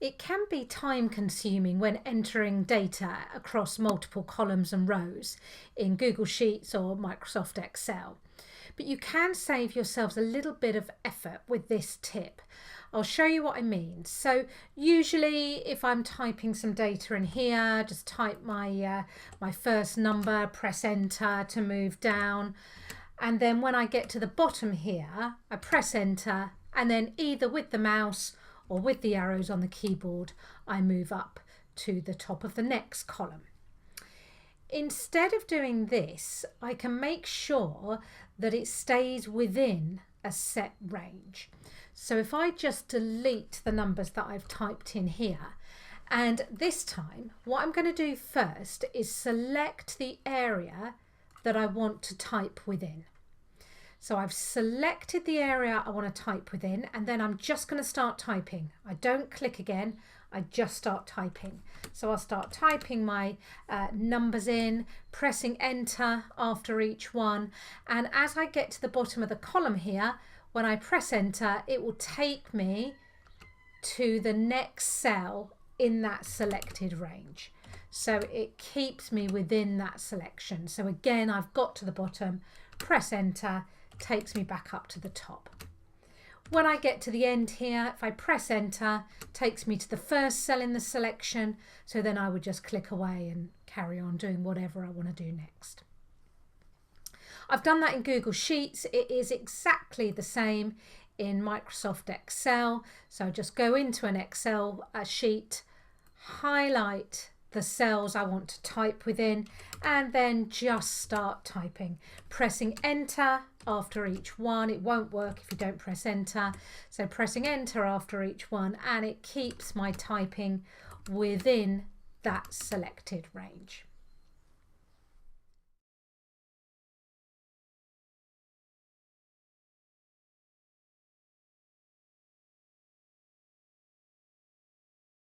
It can be time consuming when entering data across multiple columns and rows in Google Sheets or Microsoft Excel. But you can save yourselves a little bit of effort with this tip. I'll show you what I mean. So usually if I'm typing some data in here, just type my first number, press enter to move down. And then when I get to the bottom here, I press enter, and then either with the mouse or with the arrows on the keyboard, I move up to the top of the next column. Instead of doing this, I can make sure that it stays within a set range. So if I just delete the numbers that I've typed in here, and this time what I'm going to do first is select the area that I want to type within. So I've selected the area I want to type within, and then I'm just going to start typing. I don't click again, I just start typing. So I'll start typing my numbers in, pressing enter after each one, and as I get to the bottom of the column here, when I press enter, it will take me to the next cell in that selected range. So it keeps me within that selection. So again, I've got to the bottom, press enter, takes me back up to the top. When I get to the end here, if I press enter, takes me to the first cell in the selection. So then I would just click away and carry on doing whatever I want to do next. I've done that in Google Sheets. It is exactly the same in Microsoft Excel. So just go into an Excel sheet, highlight the cells I want to type within, and then just start typing, pressing enter after each one. It won't work if you don't press enter, so pressing enter after each one, and it keeps my typing within that selected range.